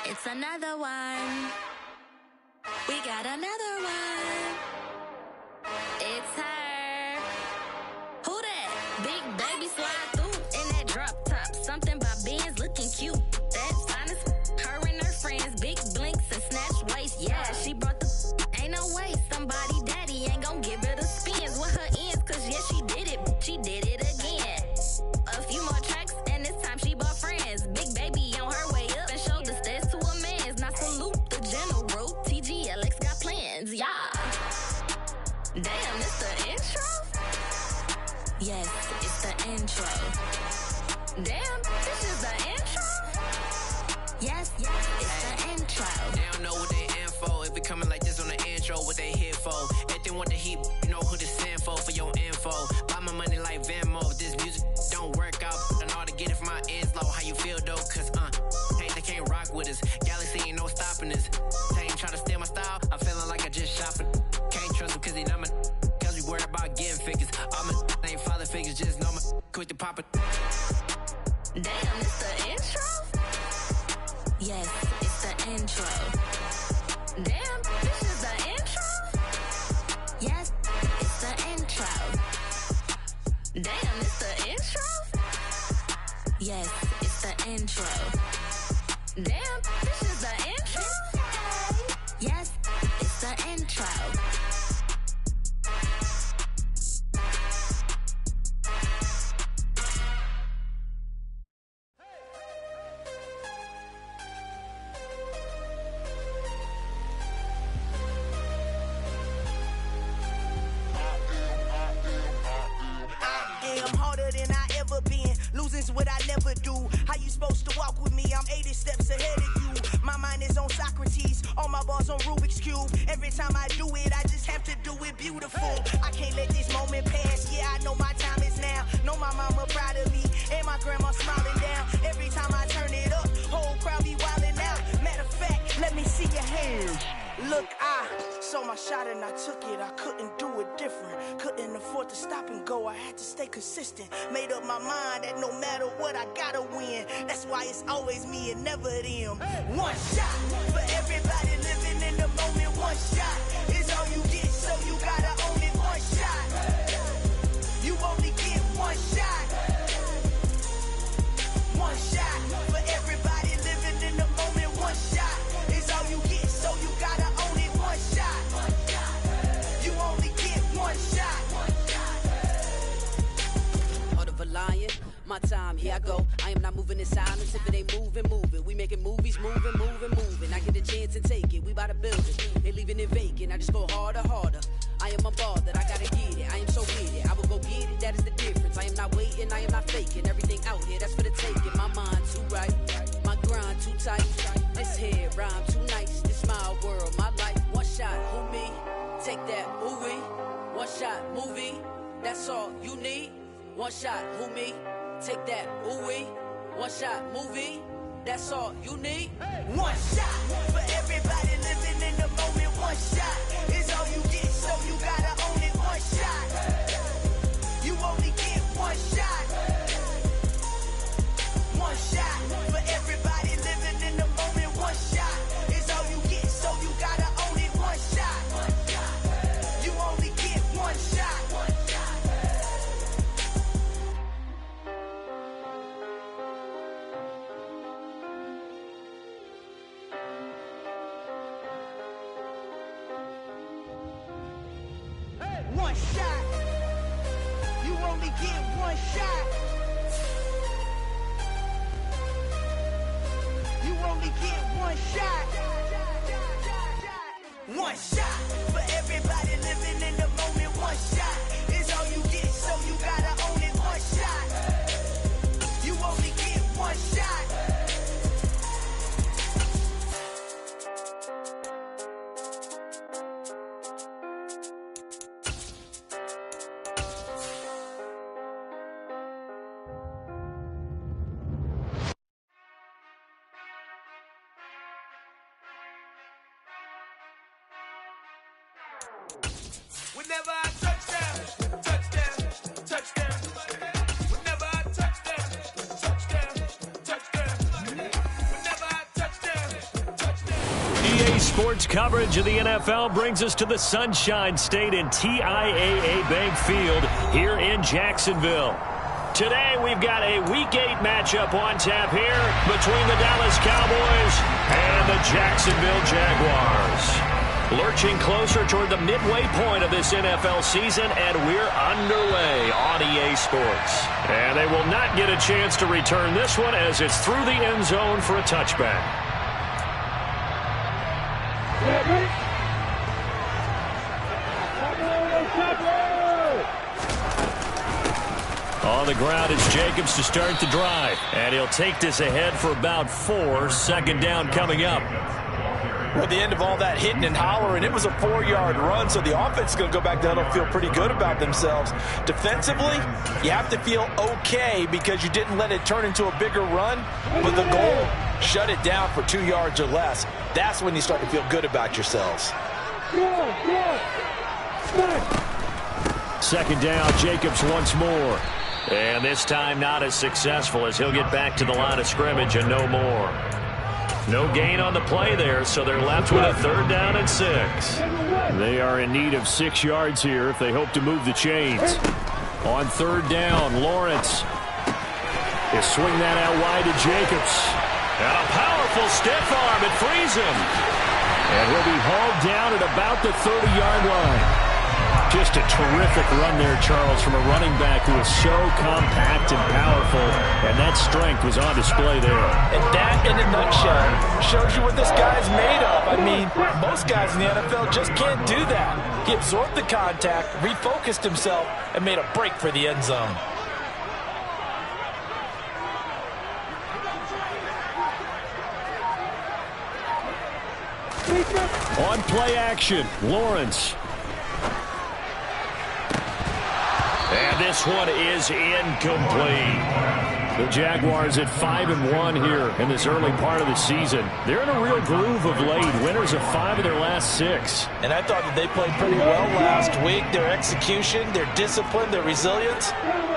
It's another one. We got another one. It's her. Who that? Big baby slide through in that drop top. Something by Benz looking cute. That's honest. Her and her friends, big blinks and snatch waist. Yeah, she brought the. Ain't no way somebody daddy ain't gon' give her the spins with her ends. Cause yeah, she did it. She did it again. A few more tracks and this time she bought friends. Big baby on her way up and showed the stairs to a man's. Now salute the general. TGLX got plans, yeah. Damn, it's the intro? Yes, it's the intro. Damn, this is the intro? Yes, it's the intro. They don't know what they in for. If it coming like this on the intro, what they here for? If they want the heat, you know who to send for your info. Buy my money like Venmo. If this music don't work out, and all to get it from my ends low. How you feel though? Cause hey, they can't rock with us. Galaxy ain't no stopping us. They ain't try to steal my style. I'm feeling like I just shot it. Can't trust them cause they not my. Cause we worried about getting figures. All my ain't father figures, just know my quick to pop it. Damn, it's the intro? Yes, it's the intro. Damn, this is the intro? Yes, it's the intro. Damn, it's the intro? Yes, it's the intro. Damn, this is the intro? Yes, it's the intro. Losing's what I never do. How you supposed to walk with me? I'm 80 steps ahead of you. My mind is on Socrates, all my bars on Rubik's Cube. Every time I do it, I just have to do it beautiful. I can't let this moment pass. Yeah, I know my time is now. Know my mama proud of me, and my grandma smiling down. Every time I turn it up, whole crowd be wildin' out. Matter of fact, let me see your hands. Look, I saw my shot and I took it. I couldn't do it different. Couldn't afford to stop and go. I had to stay consistent. Made up my mind that no matter what, I gotta win. That's why it's always me and never them. One shot for everybody living in the moment. One shot is all you get, so you gotta own it. One shot. You only get one shot. One shot for everybody living in the moment. One shot is all you get, so you gotta own it. One shot. You only get one shot. Heart of a lion, my time, here I go. I am not moving in silence. If it ain't moving, moving. We making movies, moving. I get a chance and take it. We bout to build it. They leaving it vacant. I just go harder. I am a ball that I gotta get it. I am so with it. I will go get it. That is the difference. I am not waiting. I am not faking. Everything out here, that's for the taking. My mind too right. My grind too tight. This here rhyme too nice. This my world, my life. One shot, who me? Take that, ooh-wee. One shot, movie. That's all you need. One shot, who me? Take that, ooh-wee. One shot, movie. That's all you need. One shot for everybody living in the moment. One shot is all you get, so you gotta own it. One shot. You only get one shot. One shot for everybody living in the moment. One shot is all you get, so you gotta own it. One shot. You only get one shot. One shot. You only get one shot. You only get one shot. One shot for everybody living in the moment. One shot is all you get, so you gotta own it. One shot. You only get one shot. Whenever I touch down, whenever I touch down, Whenever I touch down, EA Sports coverage of the NFL brings us to the Sunshine State and TIAA Bank Field here in Jacksonville. Today we've got a Week 8 matchup on tap here between the Dallas Cowboys and the Jacksonville Jaguars. Lurching closer toward the midway point of this NFL season, and we're underway on EA Sports. And they will not get a chance to return this one as it's through the end zone for a touchback. On the ground is Jacobs to start the drive. And he'll take this ahead for about 4. Second down coming up. At the end of all that hitting and hollering, it was a 4-yard run, so the offense is going to go back down and feel pretty good about themselves. Defensively, you have to feel okay because you didn't let it turn into a bigger run, but the goal, shut it down for 2 yards or less. That's when you start to feel good about yourselves. Second down, Jacobs once more. And this time not as successful as he'll get back to the line of scrimmage and no more. No gain on the play there, so they're left with a 3rd down and 6. They are in need of 6 yards here if they hope to move the chains. On 3rd down, Lawrence. They swing that out wide to Jacobs. And a powerful stiff arm. It frees him. And he'll be hauled down at about the 30-yard line. Just a terrific run there, Charles, from a running back who is so compact and powerful, and that strength was on display there. And that, in a nutshell, shows you what this guy's made of. I mean, most guys in the NFL just can't do that. He absorbed the contact, refocused himself, and made a break for the end zone. On play action, Lawrence. And this one is incomplete. The Jaguars at 5-1 here in this early part of the season. They're in a real groove of late. Winners of 5 of their last 6. And I thought that they played pretty well last week. Their execution, their discipline, their resilience,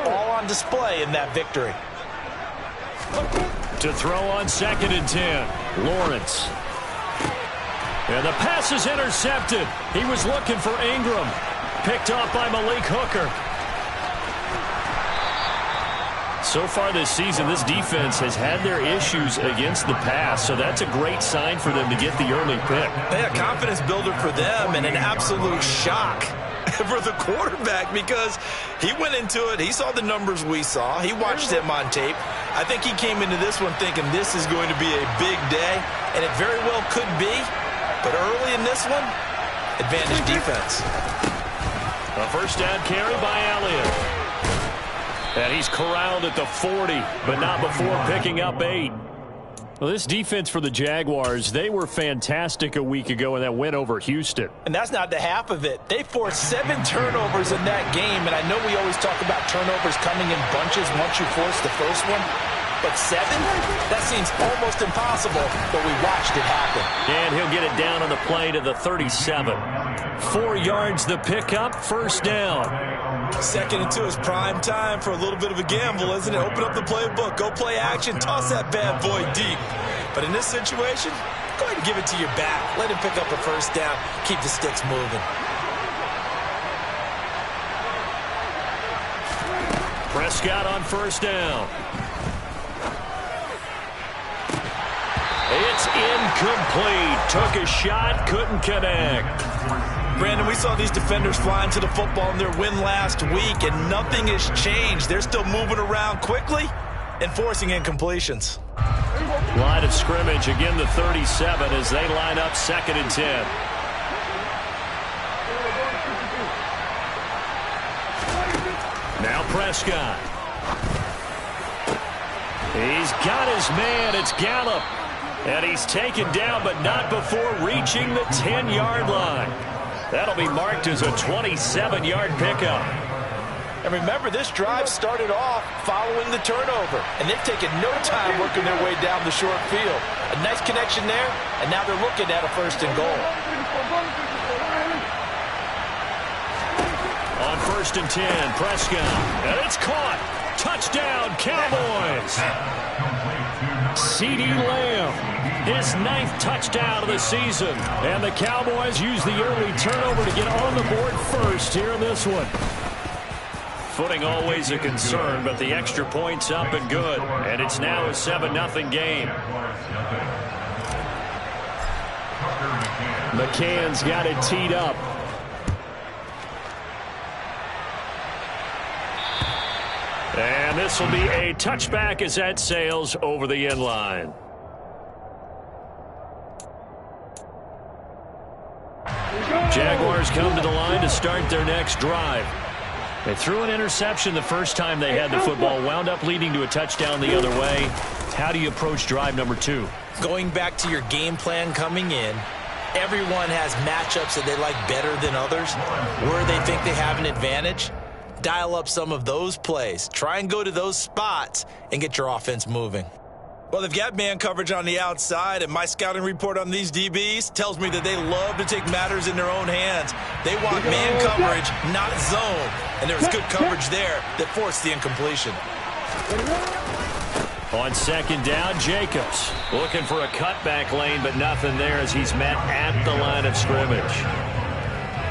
all on display in that victory. To throw on 2nd and 10, Lawrence. And the pass is intercepted. He was looking for Ingram. Picked off by Malik Hooker. So far this season, this defense has had their issues against the pass, so that's a great sign for them to get the early pick. Yeah, confidence builder for them and an absolute shock for the quarterback because he went into it. He saw the numbers we saw. He watched them on tape. I think he came into this one thinking this is going to be a big day, and it very well could be. But early in this one, advantage defense. A first down carry by Elliott. And he's corralled at the 40, but not before picking up 8. Well, this defense for the Jaguars, they were fantastic a week ago in that win over Houston. And that's not the half of it. They forced 7 turnovers in that game, and I know we always talk about turnovers coming in bunches once you force the first one. But 7? That seems almost impossible, but we watched it happen. And he'll get it down on the play to the 37. 4 yards the pickup, first down. 2nd and 2 is prime time for a little bit of a gamble, isn't it? Open up the playbook, go play action, toss that bad boy deep. But in this situation, go ahead and give it to your back. Let him pick up a first down, keep the sticks moving. Prescott on first down. It's incomplete. Took a shot, couldn't connect. Brandon, we saw these defenders flying to the football in their win last week, and nothing has changed. They're still moving around quickly and forcing incompletions. Line of scrimmage, again the 37 as they line up 2nd and 10. Now Prescott. He's got his man. It's Gallup. And he's taken down, but not before reaching the 10-yard line. That'll be marked as a 27-yard pickup. And remember, this drive started off following the turnover, and they've taken no time working their way down the short field. A nice connection there, and now they're looking at a 1st and goal. On 1st and 10, Prescott. And it's caught. Touchdown, Cowboys. CeeDee Lamb. his 9th touchdown of the season. And the Cowboys use the early turnover to get on the board first here in this one. Footing always a concern, but the extra point's up and good. And it's now a 7-0 game. McCann's got it teed up. And this will be a touchback as that sails over the end line. Jaguars come to the line to start their next drive. They threw an interception the first time they had the football, wound up leading to a touchdown the other way. How do you approach drive number 2? Going back to your game plan coming in, everyone has matchups that they like better than others, where they think they have an advantage. Dial up some of those plays. Try and go to those spots and get your offense moving. Well, they've got man coverage on the outside, and my scouting report on these DBs tells me that they love to take matters in their own hands. They want man coverage, not zone. And there was good coverage there that forced the incompletion. On second down, Jacobs looking for a cutback lane, but nothing there as he's met at the line of scrimmage.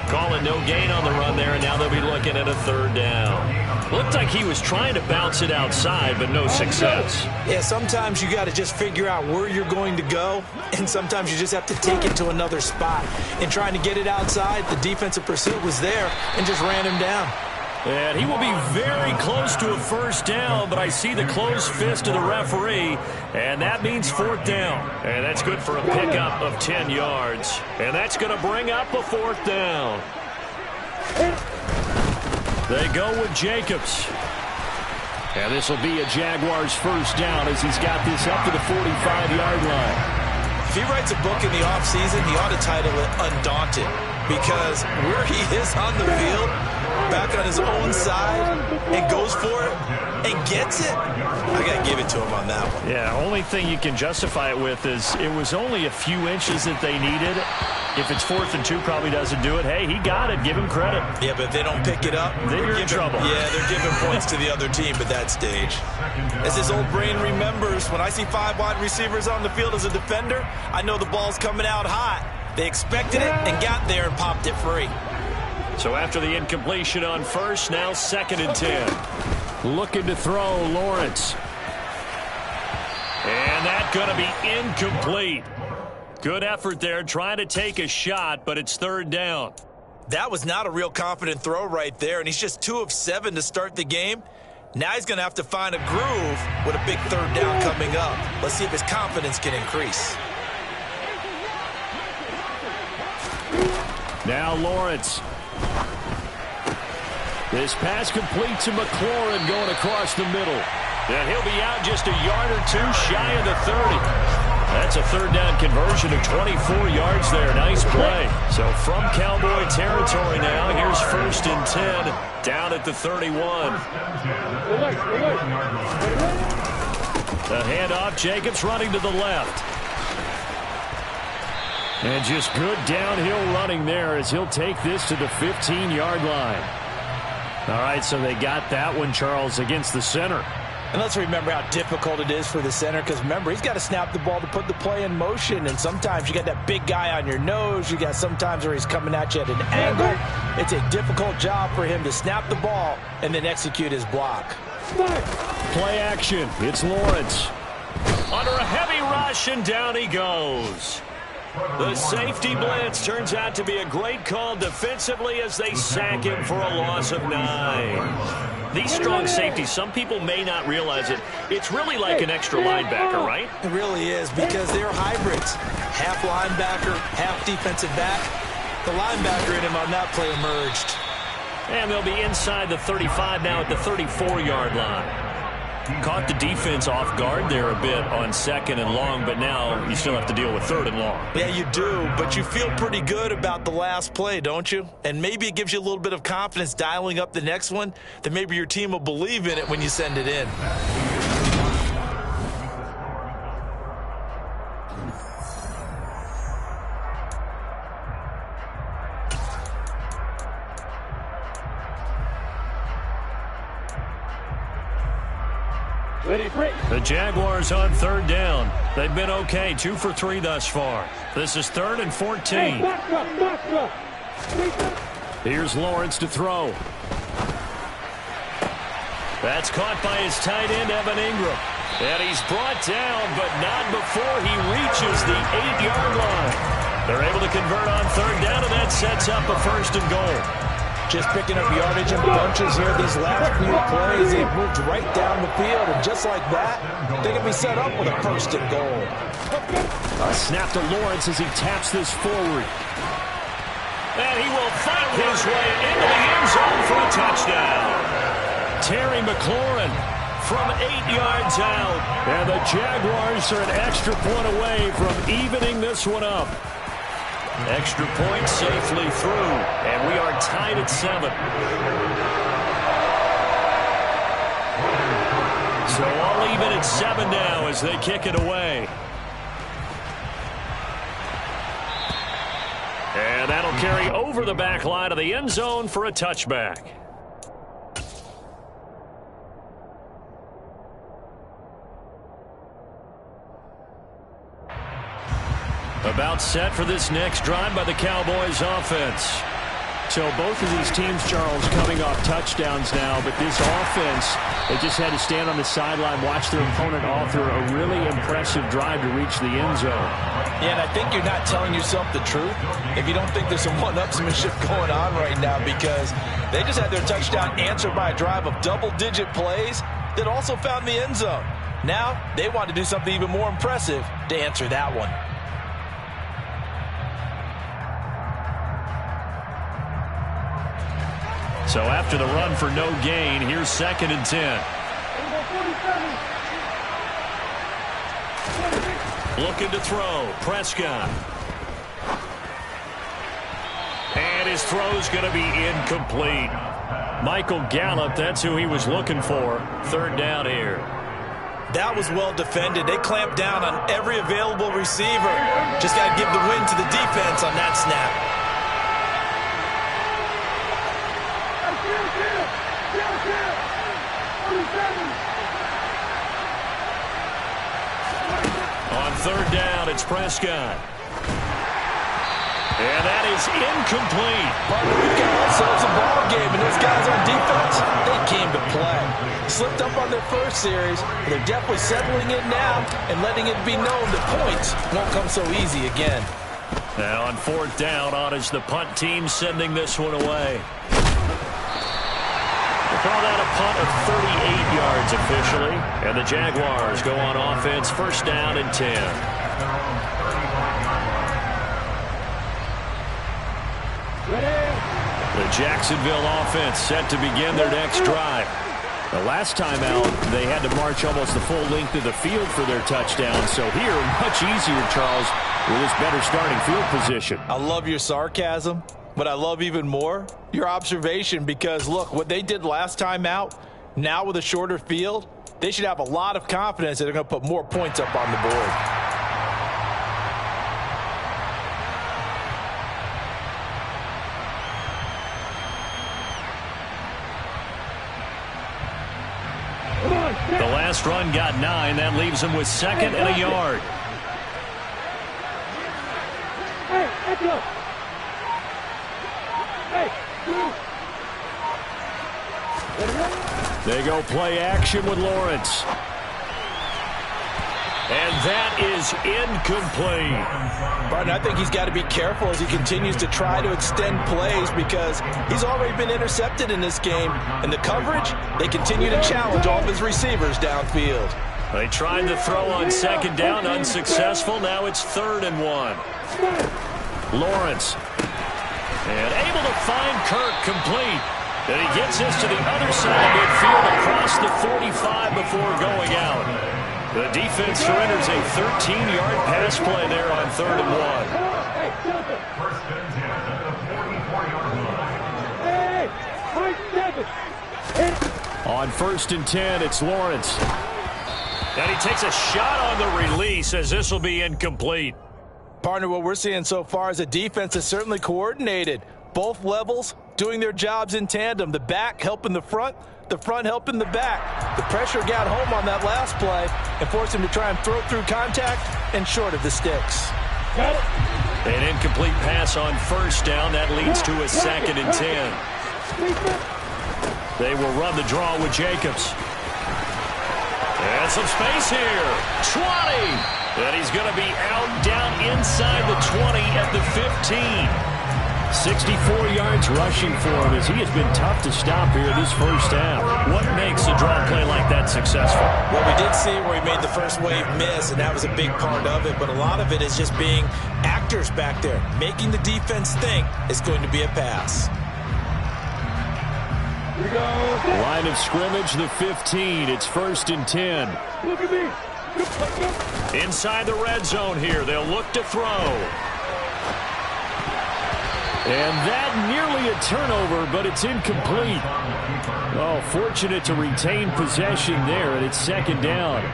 Calling no gain on the run there, and now they'll be looking at a 3rd down. Looked like he was trying to bounce it outside, but no success. Yeah, sometimes you got to just figure out where you're going to go, and sometimes you just have to take it to another spot. In trying to get it outside, the defensive pursuit was there and just ran him down. And he will be very close to a 1st down, but I see the closed fist of the referee, and that means 4th down. And that's good for a pickup of 10 yards. And that's going to bring up a 4th down. They go with Jacobs. And this will be a Jaguars 1st down as he's got this up to the 45-yard line. If he writes a book in the offseason, he ought to title it Undaunted, because where he is on the field, back on his own side, and goes for it and gets it, I got to give it to him on that one. Yeah, only thing you can justify it with is it was only a few inches that they needed. If it's 4th and 2, probably doesn't do it. Hey, he got it. Give him credit. Yeah, but if they don't pick it up, then you're in trouble. Yeah, they're giving points to the other team at that stage. As his old brain remembers, when I see 5 wide receivers on the field as a defender, I know the ball's coming out hot. They expected it and got there and popped it free. So after the incompletion on 1st, now 2nd and 10. Looking to throw, Lawrence. And that's going to be incomplete. Good effort there, trying to take a shot, but it's 3rd down. That was not a real confident throw right there, and he's just 2 of 7 to start the game. Now he's going to have to find a groove with a big 3rd down coming up. Let's see if his confidence can increase. Now Lawrence. This pass complete to McLaurin going across the middle. And he'll be out just a yard or 2 shy of the 30. That's a 3rd down conversion of 24 yards there. Nice play. So from Cowboy territory now, here's 1st and 10 down at the 31. The handoff, Jacobs running to the left. And just good downhill running there as he'll take this to the 15-yard line. All right, so they got that one, Charles, against the center. And let's remember how difficult it is for the center, because remember, he's got to snap the ball to put the play in motion, and sometimes you got that big guy on your nose. You got sometimes where he's coming at you at an angle. It's a difficult job for him to snap the ball and then execute his block. Play action. It's Lawrence. Under a heavy rush, and down he goes. The safety blitz turns out to be a great call defensively as they sack him for a loss of 9. These strong safeties, some people may not realize it. It's really like an extra linebacker, right? It really is, because they're hybrids. Half linebacker, half defensive back. The linebacker in him on that play emerged. And they'll be inside the 35 now at the 34-yard line. Caught the defense off guard there a bit on 2nd and long, but now you still have to deal with 3rd and long. Yeah, you do, but you feel pretty good about the last play, don't you? And maybe it gives you a little bit of confidence dialing up the next one, that maybe your team will believe in it when you send it in. The Jaguars on third down. They've been okay, 2 for 3 thus far. This is 3rd and 14. Here's Lawrence to throw. That's caught by his tight end, Evan Ingram. And he's brought down, but not before he reaches the 8-yard line. They're able to convert on third down, and that sets up a 1st and goal. Just picking up yardage in bunches here. These last few plays, they've moved right down the field. And just like that, they can be set up with a 1st and goal. A snap to Lawrence as he taps this forward. And he will fight his way into the end zone for a touchdown. Terry McLaurin from 8 yards out. And the Jaguars are an extra point away from evening this one up. Extra point safely through, and we are tied at 7. So all even at 7 now as they kick it away. And that'll carry over the back line of the end zone for a touchback. About set for this next drive by the Cowboys offense. So both of these teams, Charles, coming off touchdowns now, but this offense, they just had to stand on the sideline, watch their opponent author a really impressive drive to reach the end zone. Yeah, and I think you're not telling yourself the truth if you don't think there's some one-upsmanship going on right now, because they just had their touchdown answered by a drive of double-digit plays that also found the end zone. Now they want to do something even more impressive to answer that one. So after the run for no gain, here's 2nd and 10. Looking to throw, Prescott. And his throw's going to be incomplete. Michael Gallup, that's who he was looking for. 3rd down here. That was well defended. They clamped down on every available receiver. Just got to give the win to the defense on that snap. On 3rd down, it's Prescott. And that is incomplete. We've got ourselves a ball game, and those guys on defense, they came to play. Slipped up on their first series, but they're definitely settling in now and letting it be known that points won't come so easy again. Now on 4th down, on is the punt team sending this one away. Call that a punt of 38 yards officially. And the Jaguars go on offense, 1st down and 10. The Jacksonville offense set to begin their next drive. The last time out, they had to march almost the full length of the field for their touchdown. So here, much easier, Charles, with this better starting field position. I love your sarcasm. But I love even more your observation, because, look, what they did last time out, now with a shorter field, they should have a lot of confidence that they're going to put more points up on the board. The last run got 9. That leaves them with 2nd and a yard. Hey, let's go. They go play action with Lawrence. And that is incomplete. Barton, I think he's got to be careful as he continues to try to extend plays, because he's already been intercepted in this game. And the coverage, they continue to challenge all of his receivers downfield. They tried to throw on 2nd down, unsuccessful. Now it's 3rd and 1. Lawrence. And able to find Kirk complete. And he gets this to the other side of midfield across the 45 before going out. The defense surrenders a 13-yard pass play there on 3rd and 1. On 1st and 10, it's Lawrence. And he takes a shot on the release as this will be incomplete. Partner, what we're seeing so far is a defense that's certainly coordinated. Both levels doing their jobs in tandem. The back helping the front. the front helping the back. The pressure got home on that last play and forced him to try and throw through contact and short of the sticks. An incomplete pass on first down. That leads to a 2nd and 10. They will run the draw with Jacobs. And some space here. 20. And he's going to be out down inside the 20 at the 15. 64 yards rushing for him as he has been tough to stop here this first half. What makes a draw play like that successful? Well, we did see where he made the first wave miss, and that was a big part of it. But a lot of it is just being actors back there, making the defense think it's going to be a pass. Line of scrimmage, the 15. It's 1st and 10. Look at me. Inside the red zone here. They'll look to throw. And that nearly a turnover, but it's incomplete. Oh, fortunate to retain possession there, and it's 2nd down.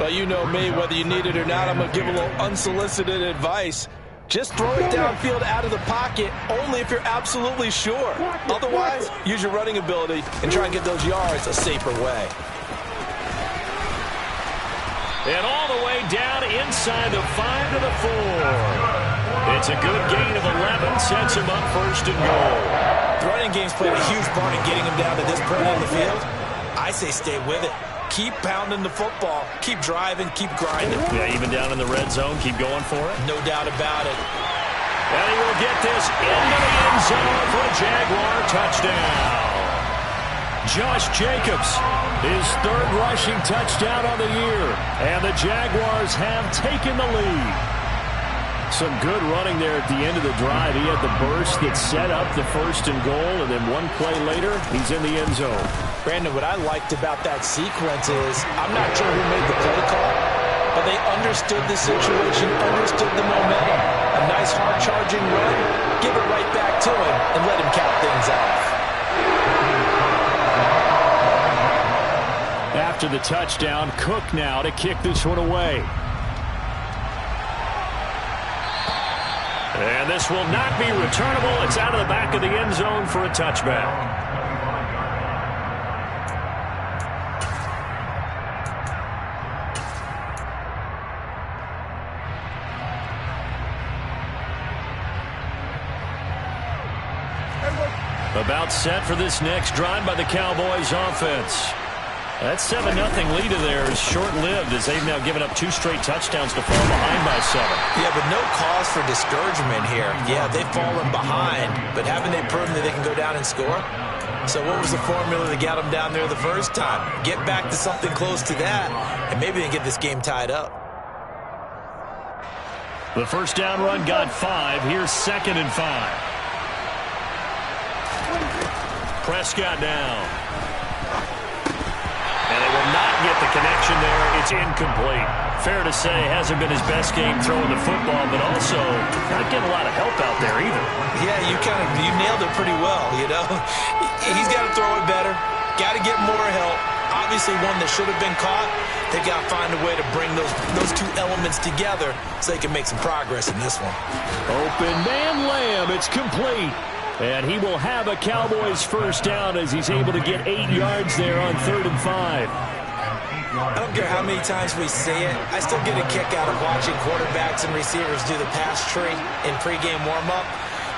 Well, you know me, whether you need it or not, I'm going to give a little unsolicited advice. Just throw it downfield out of the pocket, only if you're absolutely sure. Otherwise, use your running ability and try and get those yards a safer way. And all the way down inside the 5 to the 4. It's a good gain of 11, sets him up 1st and goal. The running game's played a huge part in getting him down to this point in the field. I say stay with it. Keep pounding the football. Keep driving. Keep grinding. Yeah, even down in the red zone, keep going for it. No doubt about it. And he will get this into the end zone for a Jaguar touchdown. Josh Jacobs, his 3rd rushing touchdown on the year. And the Jaguars have taken the lead. Some good running there at the end of the drive. He had the burst that set up the 1st and goal, and then one play later, he's in the end zone. Brandon, what I liked about that sequence is I'm not sure who made the play call, but they understood the situation, understood the momentum. A nice hard-charging run, give it right back to him, and let him cap things off. After the touchdown, Cook now to kick this one away. And this will not be returnable. It's out of the back of the end zone for a touchback. About set for this next drive by the Cowboys offense. That 7-0 lead of theirs short-lived as they've now given up 2 straight touchdowns to fall behind by 7. Yeah, but no cause for discouragement here. Yeah, they've fallen behind, but haven't they proven that they can go down and score? So what was the formula that got them down there the first time? Get back to something close to that, and maybe they get this game tied up. The first down run got 5. Here's 2nd and 5. Prescott down. And they will not get the connection there. It's incomplete. Fair to say, hasn't been his best game throwing the football, but also not getting a lot of help out there either. Yeah, you nailed it pretty well, you know. He's got to throw it better. Got to get more help. Obviously one that should have been caught. They've got to find a way to bring those 2 elements together so they can make some progress in this one. Open man Lamb. It's complete. And he will have a Cowboys first down as he's able to get 8 yards there on 3rd and 5. I don't care how many times we see it. I still get a kick out of watching quarterbacks and receivers do the pass tree in pregame warm-up.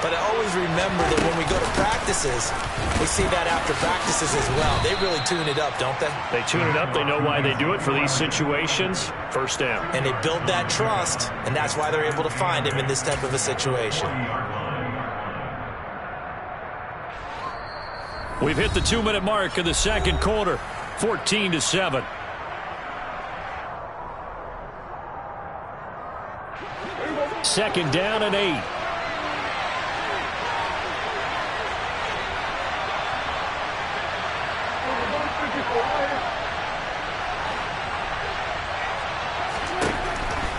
But I always remember that when we go to practices, we see that after practices as well. They really tune it up, don't they? They tune it up. They know why they do it for these situations. First down. And they build that trust, and that's why they're able to find him in this type of a situation. We've hit the 2-minute mark of the second quarter, 14-7. Second down and 8.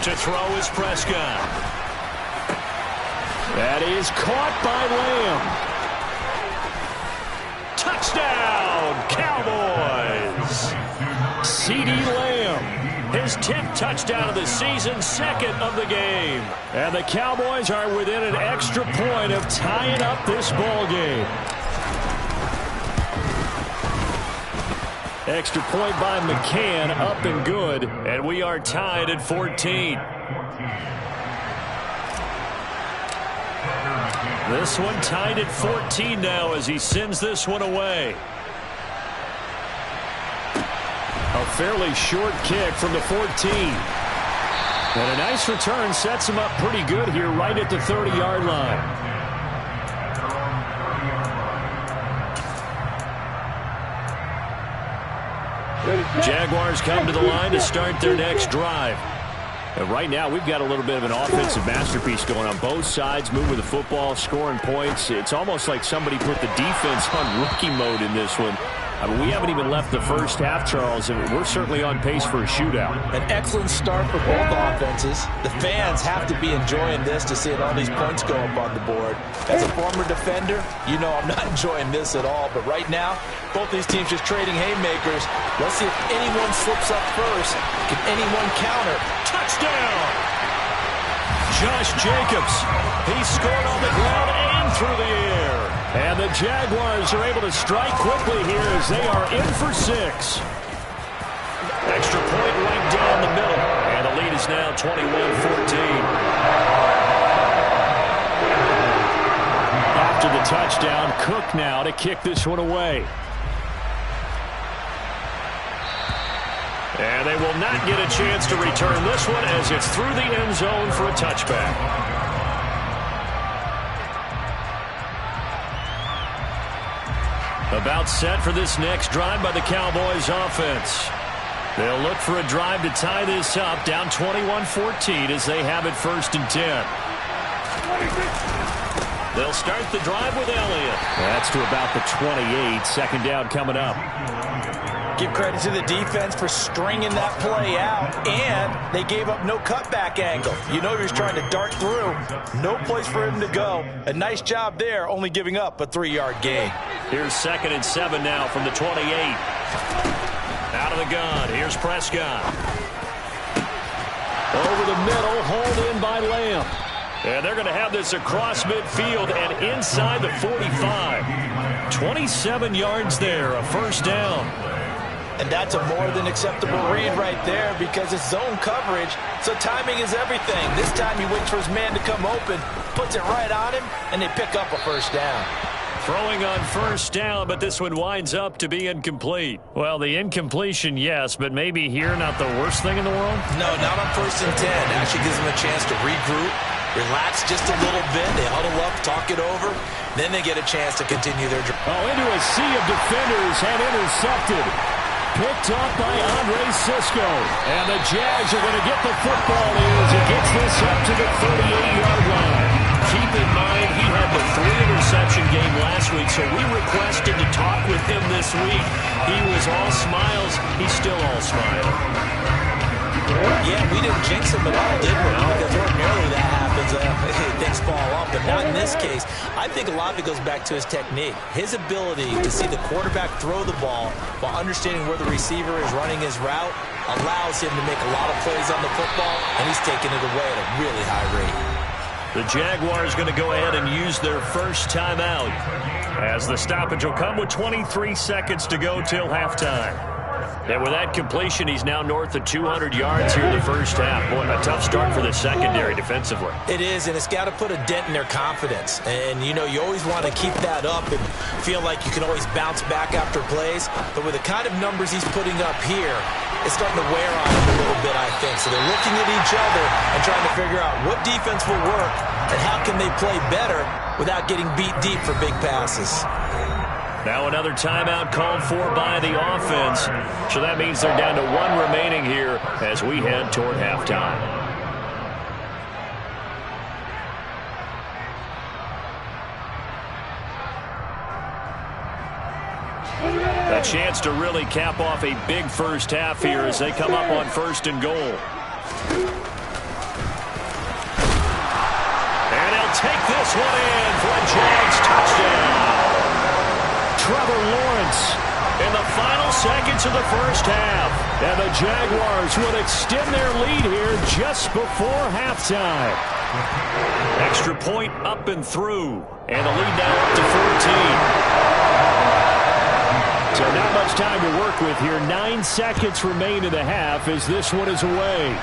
To throw is Prescott. That is caught by Lamb. Touchdown, Cowboys! CeeDee Lamb, his 10th touchdown of the season, 2nd of the game. And the Cowboys are within an extra point of tying up this ball game. Extra point by McCann, up and good, and we are tied at 14. This one tied at 14 now as he sends this one away. A fairly short kick from the 14. And a nice return sets him up pretty good here right at the 30-yard line. Jaguars come to the line to start their next drive. And right now, we've got a little bit of an offensive masterpiece going on. Both sides moving the football, scoring points. It's almost like somebody put the defense on rookie mode in this one. I mean, we haven't even left the first half, Charles, and we're certainly on pace for a shootout. An excellent start for both offenses. The fans have to be enjoying this to see all these points go up on the board. As a former defender, you know I'm not enjoying this at all. But right now, both these teams just trading haymakers. Let's see if anyone slips up first. Can anyone counter? Touchdown! Josh Jacobs. He scored on the ground and through the air. And the Jaguars are able to strike quickly here as they are in for 6. Extra point right down the middle. And the lead is now 21-14. After the touchdown, Cook now to kick this one away. And they will not get a chance to return this one as it's through the end zone for a touchback. About set for this next drive by the Cowboys offense. They'll look for a drive to tie this up, down 21-14 as they have it 1st and 10. They'll start the drive with Elliott. That's to about the 28. Second down coming up. Give credit to the defense for stringing that play out, and they gave up no cutback angle. You know he was trying to dart through. No place for him to go. A nice job there, only giving up a 3-yard gain. Here's 2nd and 7 now from the 28. Out of the gun. Here's Prescott. Over the middle, hauled in by Lamb. And they're going to have this across midfield and inside the 45. 27 yards there, a 1st down. And that's a more than acceptable read right there because it's zone coverage, so timing is everything. This time he waits for his man to come open, puts it right on him, and they pick up a 1st down. Throwing on 1st down, but this one winds up to be incomplete. Well, the incompletion, yes, but maybe here not the worst thing in the world? No, not on 1st and 10. Actually gives them a chance to regroup, relax just a little bit. They huddle up, talk it over. Then they get a chance to continue their drive. Oh, into a sea of defenders and intercepted. Picked up by Andre Sisco. And the Jags are going to get the football as he gets this up to the 38-yard line. Keep in mind, he had the 3-interception game last week, so we requested to talk with him this week. He was all smiles. He's still all smile. Yeah, we didn't jinx him at all, did we? Because ordinarily that happens. Things fall off, but not in this case. I think a lot of it goes back to his technique. His ability to see the quarterback throw the ball while understanding where the receiver is running his route allows him to make a lot of plays on the football, and he's taking it away at a really high rate. The Jaguars going to go ahead and use their first timeout as the stoppage will come with 23 seconds to go till halftime. And with that completion, he's now north of 200 yards here in the first half. Boy, a tough start for the secondary defensively. It is, and it's got to put a dent in their confidence. And, you know, you always want to keep that up and feel like you can always bounce back after plays. But with the kind of numbers he's putting up here, it's starting to wear on him a little bit, I think. So they're looking at each other and trying to figure out what defense will work and how can they play better without getting beat deep for big passes. Now another timeout called for by the offense. So that means they're down to 1 remaining here as we head toward halftime. A chance to really cap off a big first half here as they come up on 1st and goal. And they'll take this one in for a Jags touchdown. Trevor Lawrence in the final seconds of the first half. And the Jaguars will extend their lead here just before halftime. Extra point up and through. And the lead now up to 14. So not much time to work with here. 9 seconds remain in the half as this one is away.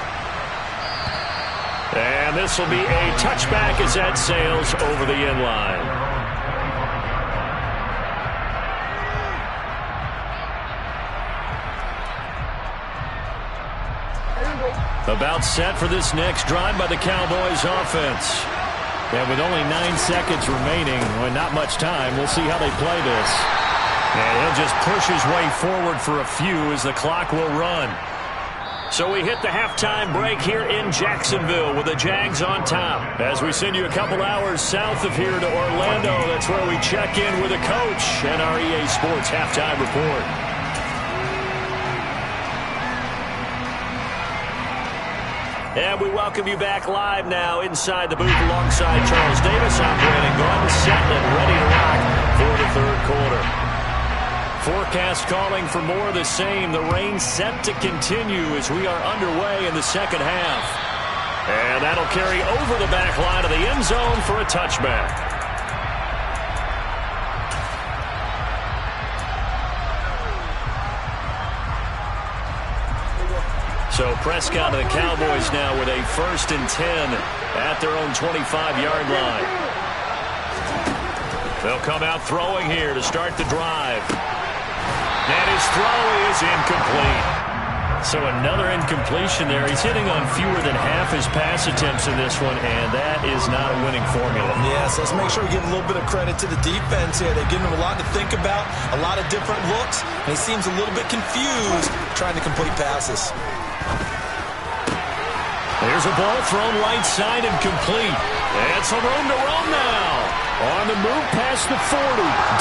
And this will be a touchback as that sails over the end line. About set for this next drive by the Cowboys offense. And with only 9 seconds remaining, well, not much time, we'll see how they play this. And he'll just push his way forward for a few as the clock will run. So we hit the halftime break here in Jacksonville with the Jags on top. As we send you a couple hours south of here to Orlando, that's where we check in with the coach and our EA Sports halftime report. And we welcome you back live now inside the booth alongside Charles Davis. I'm Brandon Gordon, set and ready to rock for the third quarter. Forecast calling for more of the same. The rain set to continue as we are underway in the second half. And that'll carry over the back line of the end zone for a touchback. So Prescott and the Cowboys now with a 1st and 10 at their own 25-yard line. They'll come out throwing here to start the drive. And his throw is incomplete. So another incompletion there. He's hitting on fewer than half his pass attempts in this one, and that is not a winning formula. Yes, let's make sure we give a little bit of credit to the defense here. They've given him a lot to think about, a lot of different looks, and he seems a little bit confused trying to complete passes. There's a ball thrown right side and complete. And some room to run now. On the move past the 40.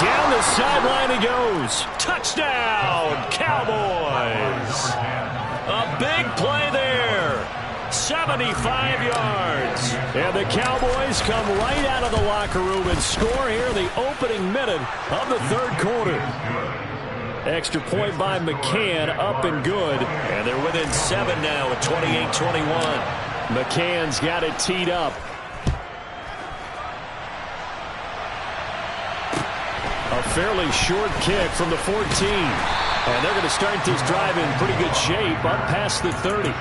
Down the sideline he goes. Touchdown, Cowboys. A big play there. 75 yards. And the Cowboys come right out of the locker room and score here in the opening minute of the third quarter. Extra point by McCann, up and good. And they're within 7 now at 28-21. McCann's got it teed up. A fairly short kick from the 14. And they're going to start this drive in pretty good shape up past the 30.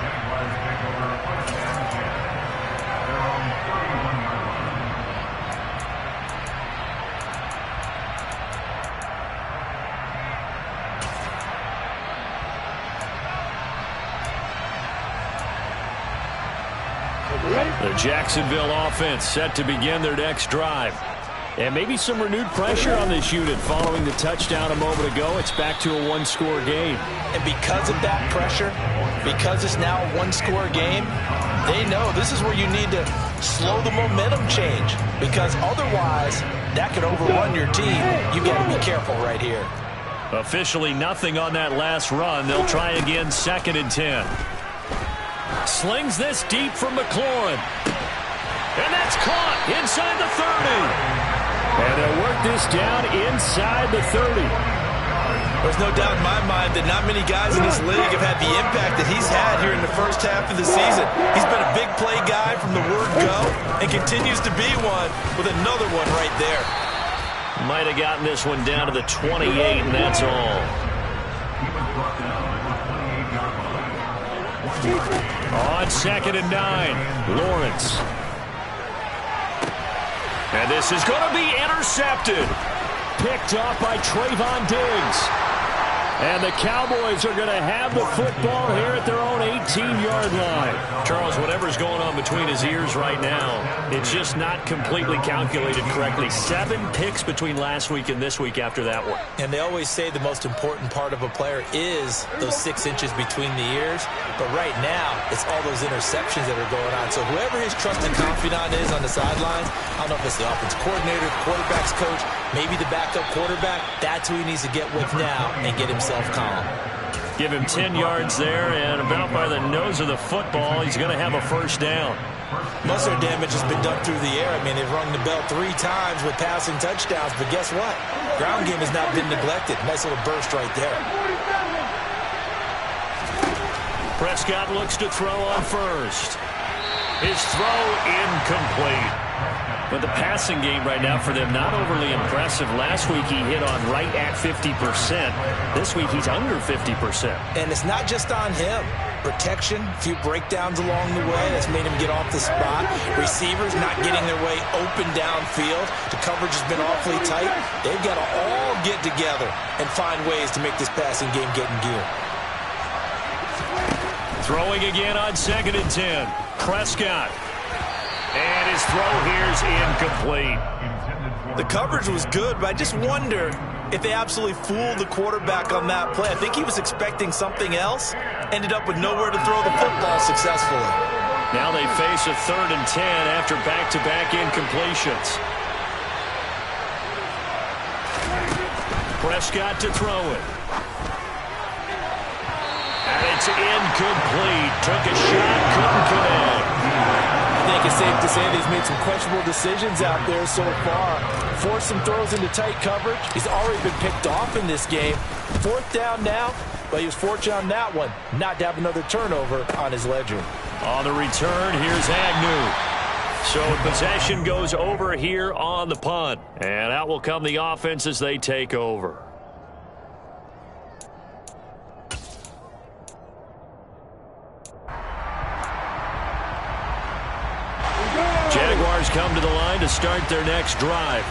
The Jacksonville offense set to begin their next drive. And maybe some renewed pressure on this unit following the touchdown a moment ago. It's back to a one-score game. And because of that pressure, because it's now a one-score game, they know this is where you need to slow the momentum change. Because otherwise, that could overrun your team. You got to be careful right here. Officially nothing on that last run. They'll try again 2nd and 10. Slings this deep from McLaurin. And that's caught inside the 30. And they'll work this down inside the 30. There's no doubt in my mind that not many guys in this league have had the impact that he's had here in the first half of the season. He's been a big play guy from the word go and continues to be one with another one right there. Might have gotten this one down to the 28, and that's all. On 2nd and 9, Lawrence. And this is going to be intercepted. Picked off by Trayvon Diggs. And the Cowboys are going to have the football here at their own 18-yard line. Charles, whatever's going on between his ears right now, it's just not completely calculated correctly. 7 picks between last week and this week after that one. And they always say the most important part of a player is those 6 inches between the ears. But right now, it's all those interceptions that are going on. So whoever his trusted confidant is on the sidelines, I don't know if it's the offense coordinator, quarterback's coach, maybe the backup quarterback, that's who he needs to get with now and get himself calm. Give him 10 yards there, and about by the nose of the football, he's going to have a first down. Most of their damage has been done through the air. I mean, they've rung the bell 3 times with passing touchdowns, but guess what? Ground game has not been neglected. Nice little burst right there. Prescott looks to throw on first. His throw incomplete. But the passing game right now for them, not overly impressive. Last week he hit on right at 50%. This week he's under 50%. And it's not just on him. Protection, a few breakdowns along the way. That's made him get off the spot. Receivers not getting their way open downfield. The coverage has been awfully tight. They've got to all get together and find ways to make this passing game get in gear. Throwing again on 2nd and 10. Prescott. And his throw here's incomplete. The coverage was good, but I just wonder if they absolutely fooled the quarterback on that play. I think he was expecting something else. Ended up with nowhere to throw the football successfully. Now they face a 3rd and 10 after back-to-back incompletions. Prescott to throw it. And it's incomplete. Took a shot, couldn't connect. I think it's safe to say that he's made some questionable decisions out there so far. Forced some throws into tight coverage. He's already been picked off in this game. 4th down now, but he was fortunate on that one not to have another turnover on his ledger. On the return, here's Agnew. So possession goes over here on the punt. And out will come the offense as they take over. Jaguars come to the line to start their next drive.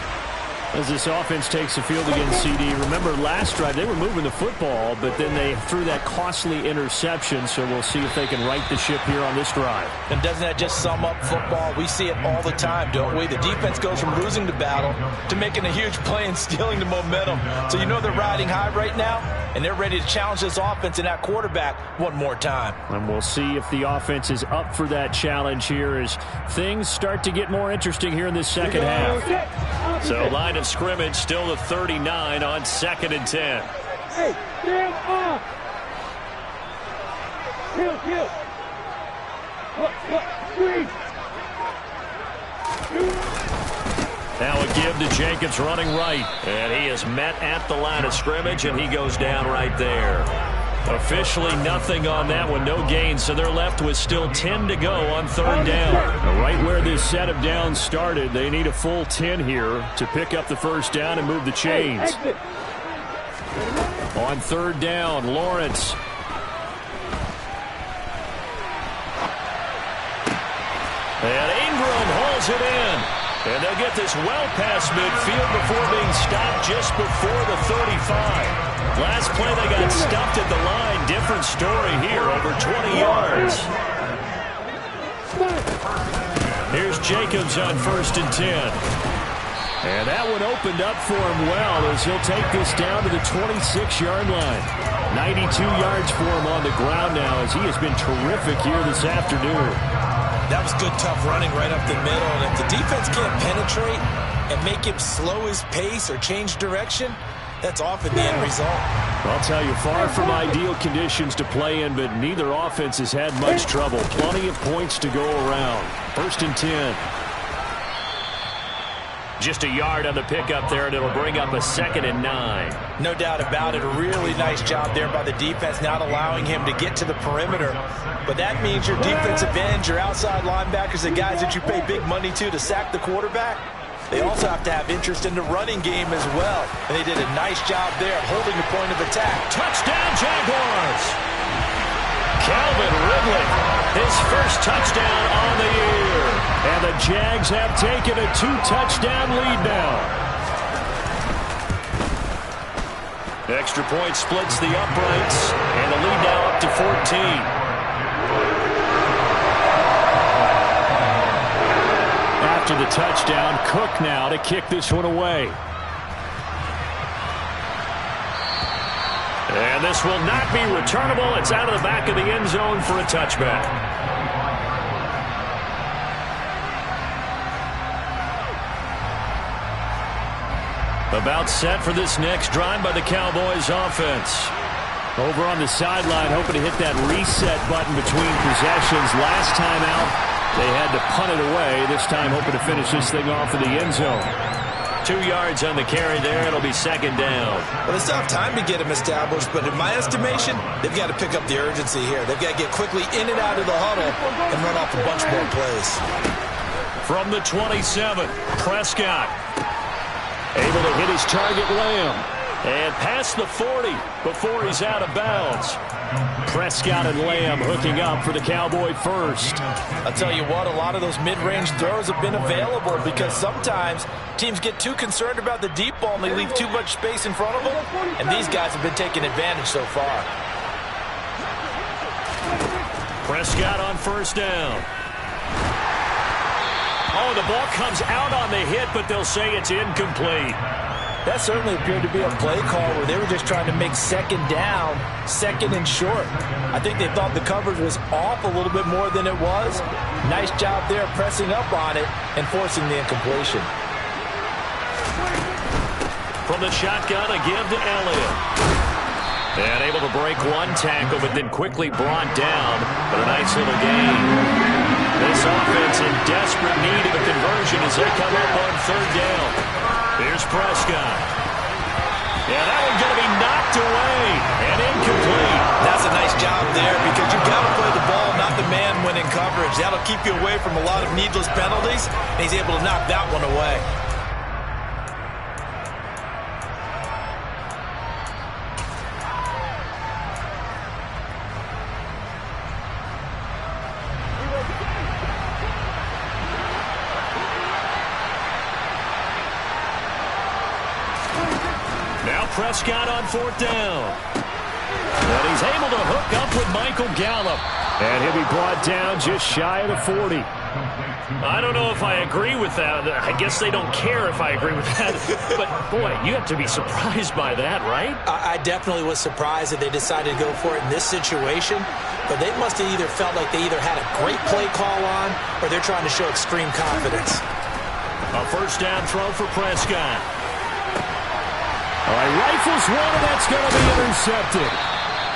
As this offense takes the field again, CD. Remember last drive, they were moving the football, but then they threw that costly interception, so we'll see if they can right the ship here on this drive. And doesn't that just sum up football? We see it all the time, don't we? The defense goes from losing the battle to making a huge play and stealing the momentum. So you know they're riding high right now, and they're ready to challenge this offense and that quarterback one more time. And we'll see if the offense is up for that challenge here as things start to get more interesting here in this second half. So line of scrimmage still the 39 on 2nd and 10. Hey, stand up! Kill! Look, Now a give to Jacobs running right. And he is met at the line of scrimmage, and he goes down right there. Officially nothing on that one, no gain, so they're left with still 10 to go on 3rd down. Right where this set of downs started, they need a full 10 here to pick up the 1st down and move the chains. On 3rd down, Lawrence. And Ingram hauls it in. And they'll get this well past midfield before being stopped just before the 35. Last play they got stuffed at the line. Different story here, over 20 yards. Here's Jacobs on 1st and 10. And that one opened up for him well as he'll take this down to the 26-yard line. 92 yards for him on the ground now as he has been terrific here this afternoon. That was good, tough running right up the middle. And if the defense can't penetrate and make him slow his pace or change direction, that's often the end result. I'll tell you, far from ideal conditions to play in, but neither offense has had much trouble. Plenty of points to go around. 1st and 10. Just a yard on the pickup there, and it'll bring up a 2nd and 9. No doubt about it. A really nice job there by the defense, not allowing him to get to the perimeter. But that means your defensive ends, your outside linebackers, the guys that you pay big money to sack the quarterback, they also have to have interest in the running game as well. And they did a nice job there of holding the point of attack. Touchdown, Jaguars! Calvin Ridley, his 1st touchdown on the year. And the Jags have taken a 2-touchdown lead now. Extra point splits the uprights, and the lead now up to 14. After the touchdown, Cook now to kick this one away. And this will not be returnable. It's out of the back of the end zone for a touchback. About set for this next drive by the Cowboys offense. Over on the sideline, hoping to hit that reset button between possessions. Last time out, they had to punt it away. This time hoping to finish this thing off in the end zone. 2 yards on the carry there. It'll be 2nd down. Well, they still have time to get him established, but in my estimation, they've got to pick up the urgency here. They've got to get quickly in and out of the huddle and run off a bunch more plays. From the 27, Prescott. Able to hit his target, Lamb. And past the 40 before he's out of bounds. Prescott and Lamb hooking up for the Cowboy first. I'll tell you what, a lot of those mid-range throws have been available because sometimes teams get too concerned about the deep ball and they leave too much space in front of them. And these guys have been taking advantage so far. Prescott on first down. Oh, the ball comes out on the hit, but they'll say it's incomplete. That certainly appeared to be a play call where they were just trying to make second down, second and short. I think they thought the coverage was off a little bit more than it was. Nice job there pressing up on it and forcing the incompletion. From the shotgun, a give to Elliott. And able to break one tackle, but then quickly brought down. But a nice little gain. This offense in desperate need of a conversion as they come up on third down. Here's Prescott. Yeah, that one's going to be knocked away and incomplete. That's a nice job there because you've got to play the ball, not the man when in coverage. That'll keep you away from a lot of needless penalties, and he's able to knock that one away. Prescott on fourth down. And he's able to hook up with Michael Gallup. And he'll be brought down just shy of the 40. I don't know if I agree with that. I guess they don't care if I agree with that. But, boy, you have to be surprised by that, right? I definitely was surprised that they decided to go for it in this situation. But they must have either felt like they either had a great play call on or they're trying to show extreme confidence. A first down throw for Prescott. All right, rifles one, and that's going to be intercepted.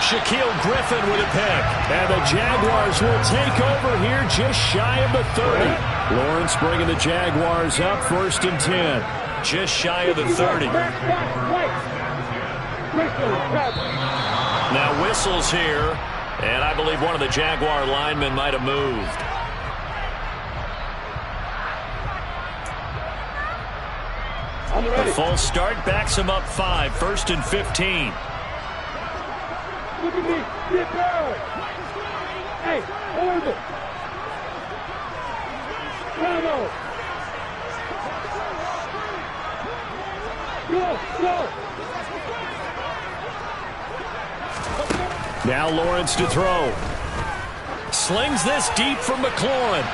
Shaquille Griffin with a pick. And the Jaguars will take over here just shy of the 30. Lawrence bringing the Jaguars up, 1st and 10. Just shy of the 30. Now whistles here, and I believe one of the Jaguar linemen might have moved. The full start backs him up 5, 1st and 15. Look at me, DPratt. Hey, hold it. Bravo. Go. Now Lawrence to throw. Slings this deep from McLaurin.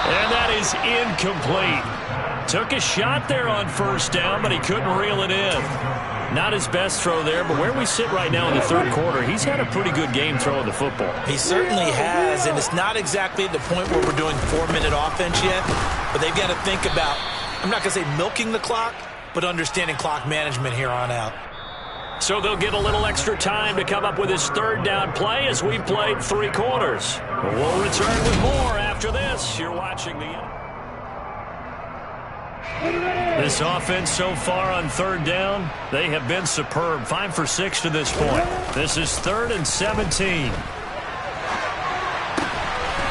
And that is incomplete. Took a shot there on first down, but he couldn't reel it in. Not his best throw there, but where we sit right now in the third quarter, he's had a pretty good game throwing the football. He certainly has, and it's not exactly the point where we're doing 4-minute offense yet, but they've got to think about, I'm not going to say milking the clock, but understanding clock management here on out. So they'll get a little extra time to come up with his third down play as we've played 3 quarters. We'll return with more after this. You're watching the... This offense so far on third down, they have been superb. 5 for 6 to this point. This is 3rd and 17.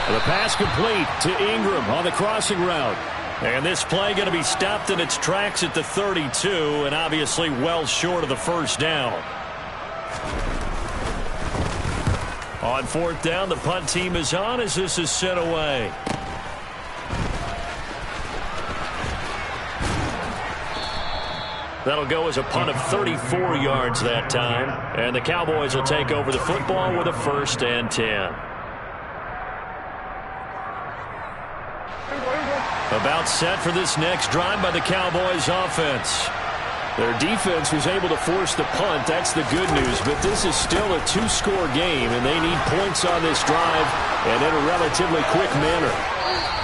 The pass complete to Ingram on the crossing route. And this play going to be stopped in its tracks at the 32, and obviously well short of the first down. On 4th down, the punt team is on as this is sent away. That'll go as a punt of 34 yards that time. And the Cowboys will take over the football with a 1st and 10. About set for this next drive by the Cowboys offense. Their defense was able to force the punt. That's the good news. But this is still a 2-score game, and they need points on this drive and in a relatively quick manner.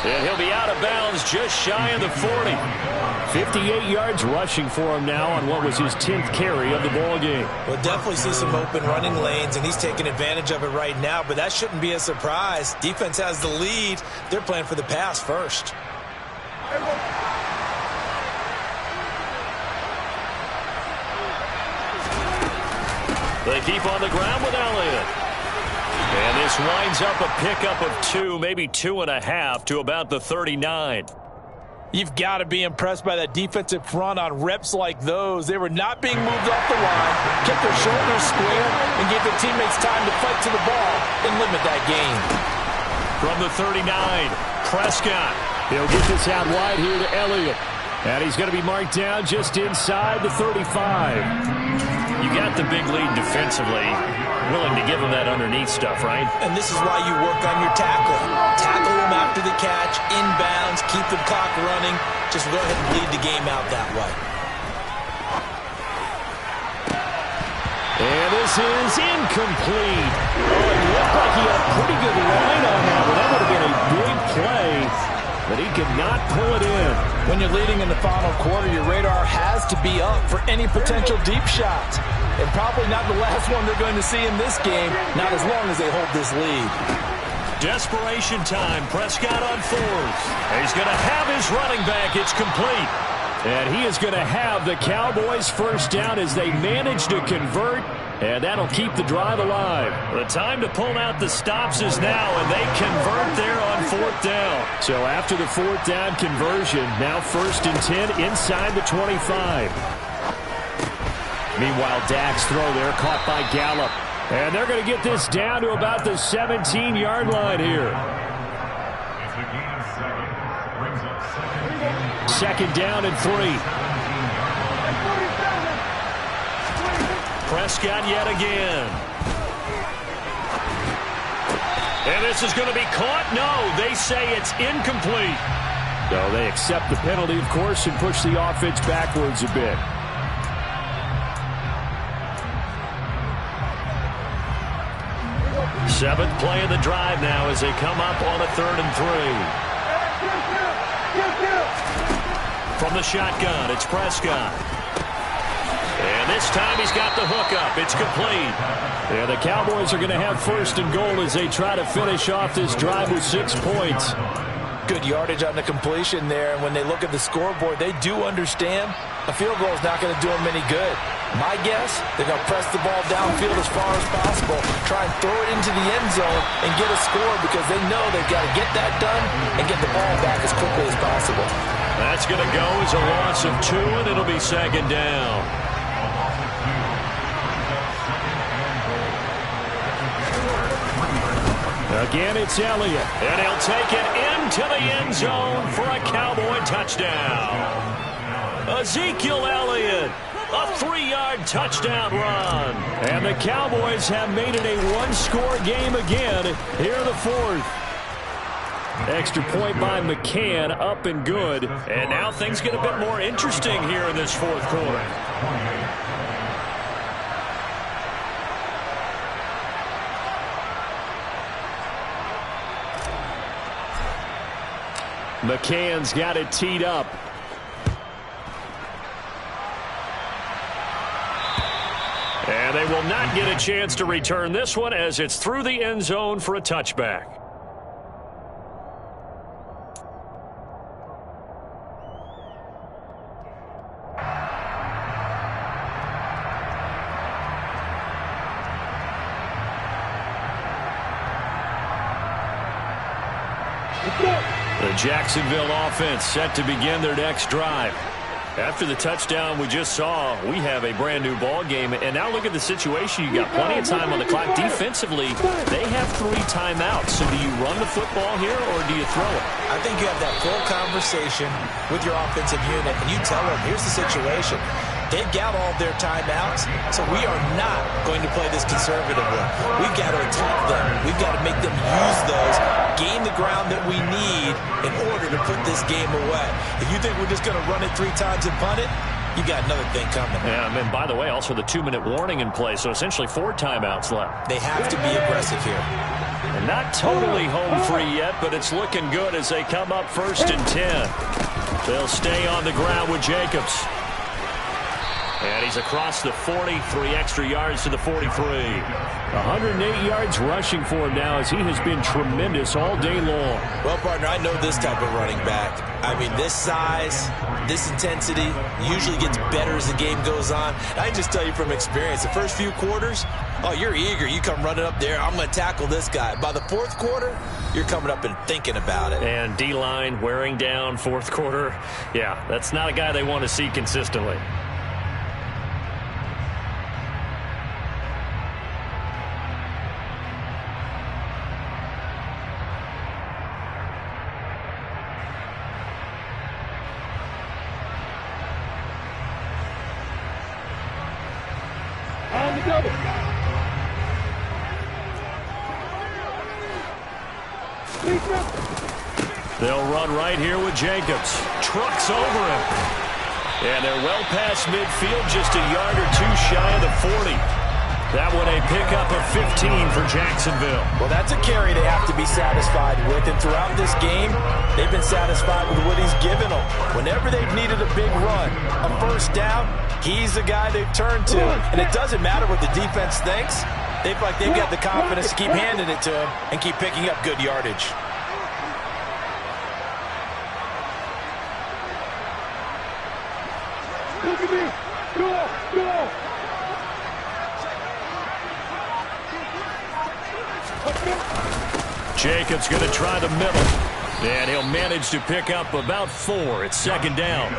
And he'll be out of bounds just shy of the 40. 58 yards rushing for him now on what was his 10th carry of the ball game. We'll definitely see some open running lanes, and he's taking advantage of it right now, but that shouldn't be a surprise. Defense has the lead. They're playing for the pass first. They keep on the ground with Elliott. And this winds up a pickup of 2, maybe 2.5 to about the 39. You've got to be impressed by that defensive front on reps like those. They were not being moved off the line, kept their shoulders square, and gave their teammates time to fight to the ball and limit that gain. From the 39, Prescott. He'll get this out wide here to Elliott. And he's going to be marked down just inside the 35. You got the big lead defensively. Willing to give him that underneath stuff, right? And this is why you work on your tackling. Tackle them after the catch, inbounds, keep the clock running. Just go ahead and lead the game out that way. And this is incomplete. Oh, it looked like he had a pretty good line on that, but that would have been a big play. But he could not pull it in. When you're leading in the final quarter, your radar has to be up for any potential deep shots. And probably not the last one they're going to see in this game, not as long as they hold this lead. Desperation time. Prescott on 4th. He's going to have his running back. It's complete. And he is going to have the Cowboys first down as they manage to convert. And that'll keep the drive alive. The time to pull out the stops is now, and they convert there on 4th down. So after the 4th down conversion, now 1st and 10 inside the 25. Meanwhile, Dak's throw there caught by Gallup. And they're going to get this down to about the 17-yard line here. 2nd down and 3. Prescott yet again. And this is going to be caught. No, they say it's incomplete. No, they accept the penalty, of course, and push the offense backwards a bit. Seventh play of the drive now as they come up on a 3rd and 3. From the shotgun, it's Prescott. And this time he's got the hookup. It's complete. Yeah, the Cowboys are going to have 1st and goal as they try to finish off this drive with 6 points. Good yardage on the completion there. And when they look at the scoreboard, they do understand a field goal is not going to do them any good. My guess, they're going to press the ball downfield as far as possible, try and throw it into the end zone and get a score because they know they've got to get that done and get the ball back as quickly as possible. That's going to go as a loss of 2, and it'll be 2nd down. Again, it's Elliott, and he'll take it into the end zone for a Cowboy touchdown. Ezekiel Elliott, a 3-yard touchdown run. And the Cowboys have made it a 1-score game again here in the 4th. Extra point by McCann, up and good. And now things get a bit more interesting here in this 4th quarter. McCann's got it teed up. And they will not get a chance to return this one as it's through the end zone for a touchback. The Jacksonville offense set to begin their next drive. After the touchdown we just saw, we have a brand new ball game. And now look at the situation. You got plenty of time on the clock. Defensively, they have 3 timeouts. So do you run the football here or do you throw it? I think you have that full conversation with your offensive unit, and you tell them, here's the situation. They've got all their timeouts, so we are not going to play this conservatively. We've got to attack them. We've got to make them use those, gain the ground that we need in order to put this game away. If you think we're just going to run it 3 times and punt it, you got another thing coming. Yeah, and by the way, also the 2-minute warning in play, so essentially 4 timeouts left. They have to be aggressive here. And not totally home free yet, but it's looking good as they come up 1st and 10. They'll stay on the ground with Jacobs. And he's across the 40, 3 extra yards to the 43. 108 yards rushing for him now as he has been tremendous all day long. Well, partner, I know this type of running back. I mean, this size, this intensity usually gets better as the game goes on. I can just tell you from experience, the first few quarters, Oh, you're eager. You come running up there. I'm going to tackle this guy. By the fourth quarter, you're coming up and thinking about it. And D-line wearing down fourth quarter. Yeah, that's not a guy they want to see consistently. On the double. They'll run right here with Jacobs. Trucks over him. And they're well past midfield, just a yard or two shy of the 40. That one a pickup of 15 for Jacksonville. Well, that's a carry they have to be satisfied with. And throughout this game, they've been satisfied with what he's given them. Whenever they've needed a big run, a first down, he's the guy they've turned to. And it doesn't matter what the defense thinks. They've got the confidence to keep handing it to him and keep picking up good yardage. Look at me. Go. Jacobs going to try the middle. And he'll manage to pick up about 4. It's second down.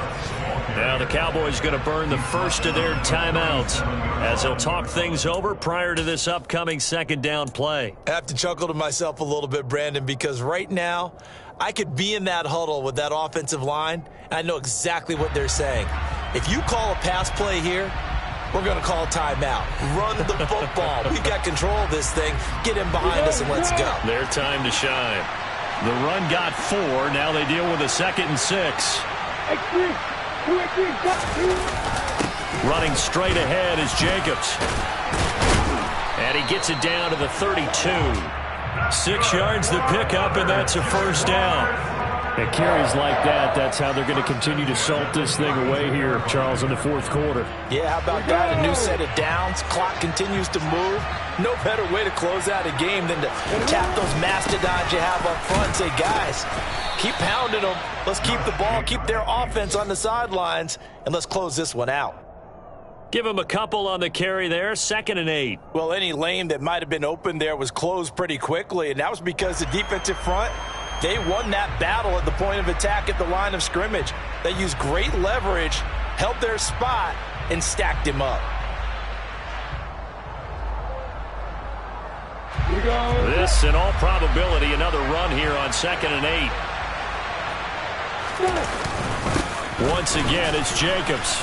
Now the Cowboys going to burn the first of their timeouts as they'll talk things over prior to this upcoming second down play. I have to chuckle to myself a little bit, Brandon, because right now I could be in that huddle with that offensive line, and I know exactly what they're saying. If you call a pass play here, we're going to call a timeout. Run the football. We've got control of this thing. Get in behind us and let's go. Their time to shine. The run got 4. Now they deal with a 2nd and 6. Running straight ahead is Jacobs. And he gets it down to the 32. 6 yards to pick up, and that's a first down. At carries like that, that's how they're going to continue to salt this thing away here, Charles, in the fourth quarter. Yeah, how about that? A new set of downs. Clock continues to move. No better way to close out a game than to tap those mastodons you have up front and say, guys, keep pounding them. Let's keep the ball, keep their offense on the sidelines, and let's close this one out. Give him a couple on the carry there, 2nd and 8. Well, any lane that might have been open there was closed pretty quickly, and that was because the defensive front, they won that battle at the point of attack at the line of scrimmage. They used great leverage, held their spot, and stacked him up. This, in all probability, another run here on 2nd and 8. Once again, it's Jacobs.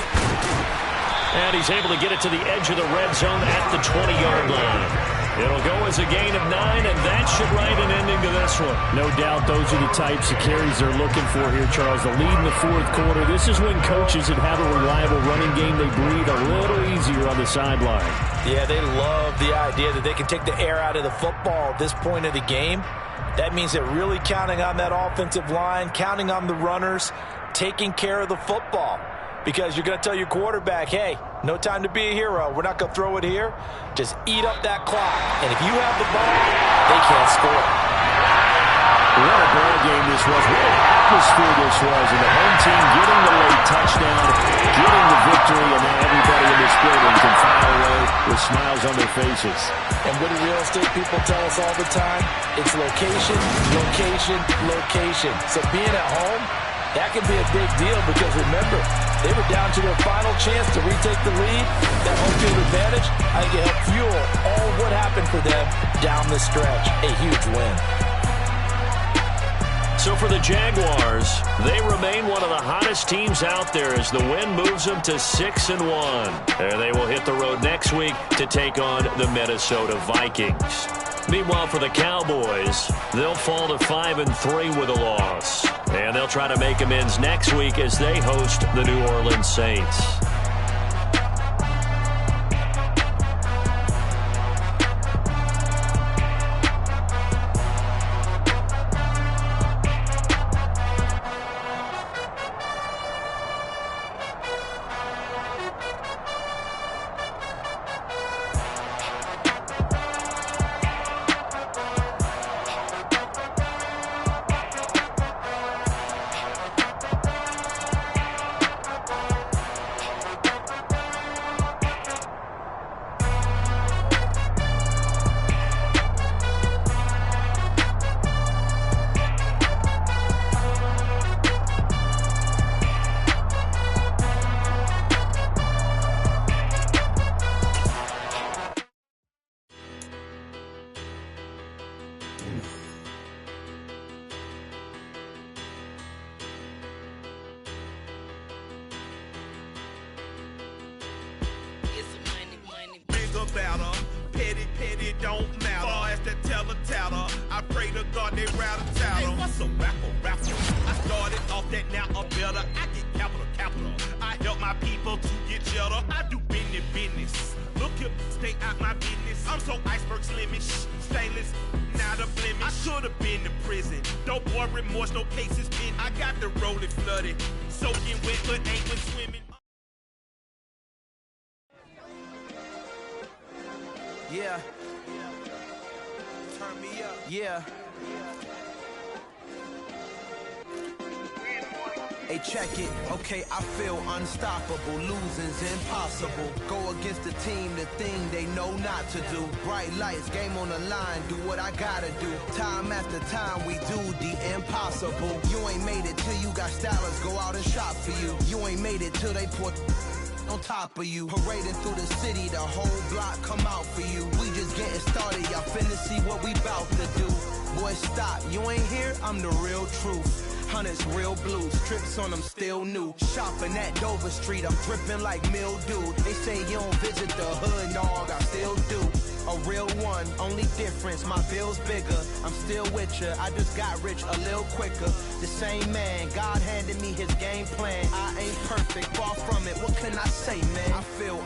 And he's able to get it to the edge of the red zone at the 20-yard line. It'll go as a gain of 9, and that should write an ending to this one. No doubt those are the types of carries they're looking for here, Charles. The lead in the fourth quarter. This is when coaches that have a reliable running game, they breathe a little easier on the sideline. Yeah, they love the idea that they can take the air out of the football at this point of the game. That means they're really counting on that offensive line, counting on the runners, taking care of the football. Because you're going to tell your quarterback, hey, no time to be a hero. We're not going to throw it here. Just eat up that clock. And if you have the ball, they can't score. What a ball game this was. What an atmosphere this was. And the home team getting the late touchdown, getting the victory, and now everybody in this building can file away with smiles on their faces. And what do real estate people tell us all the time? It's location, location, location. So being at home, that can be a big deal because, remember, they were down to their final chance to retake the lead. That home field advantage, I think it helped fuel all what happened for them down the stretch. A huge win. So for the Jaguars, they remain one of the hottest teams out there as the win moves them to 6-1. And they will hit the road next week to take on the Minnesota Vikings. Meanwhile, for the Cowboys, they'll fall to 5-3 with a loss. And they'll try to make amends next week as they host the New Orleans Saints. pray to God they rattle tattle. Hey, what's a rapper? I started off that, now I'm better. I get capital. I help my people to get cheddar. I do business. Look here, stay out my business. I'm so iceberg slimish, stainless, not a blemish. I should have been to prison. No boy remorse, no cases pinned. I got the rolling flooded, soaking wet, but ain't been swimming. Yeah. Turn me up. Yeah. Hey, check it. Okay, I feel unstoppable. Losing's impossible. Go against the team, the thing they know not to do. Bright lights, game on the line, do what I gotta do. Time after time, we do the impossible. You ain't made it till you got stylers go out and shop for you. You ain't made it till they put on top of you. Parading through the city, the whole block come out for you. We just getting started, y'all finna see what we bout to do. Boy, stop, you ain't here, I'm the real truth. Hunters, real blues, trips on them still new. Shopping at Dover Street, I'm dripping like mildew. They say you don't visit the hood, dog, I still do. A real one, only difference, my bill's bigger. I'm still with ya, I just got rich a little quicker. The same man, God handed me his game plan. I ain't perfect, far from it, what can I say, man? I feel